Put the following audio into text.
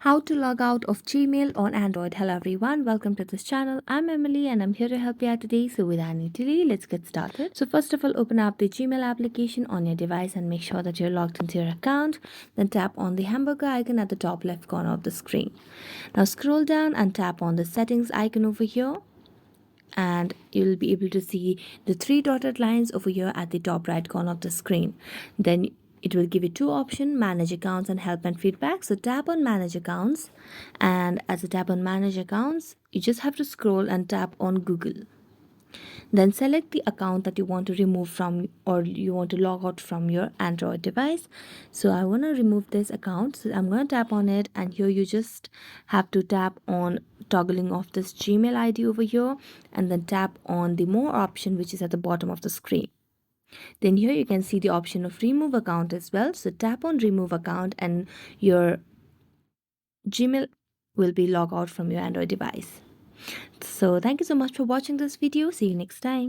How to log out of Gmail on Android. Hello everyone, welcome to this channel. I'm Emily and I'm here to help you out today. So without any delay, let's get started. So first of all, open up the Gmail application on your device and make sure that you're logged into your account. Then tap on the hamburger icon at the top left corner of the screen. Now scroll down and tap on the settings icon over here, and you'll be able to see the three dotted lines over here at the top right corner of the screen. Then it will give you two options: manage accounts and help and feedback. So tap on manage accounts, and as you tap on manage accounts, you just have to scroll and tap on Google. Then select the account that you want to remove from, or you want to log out from your Android device. So I want to remove this account, so I'm going to tap on it, and here you just have to tap on toggling off this Gmail ID over here, and then tap on the more option which is at the bottom of the screen. Then here you can see the option of remove account as well. So tap on remove account and your Gmail will be logged out from your Android device. So thank you so much for watching this video. See you next time.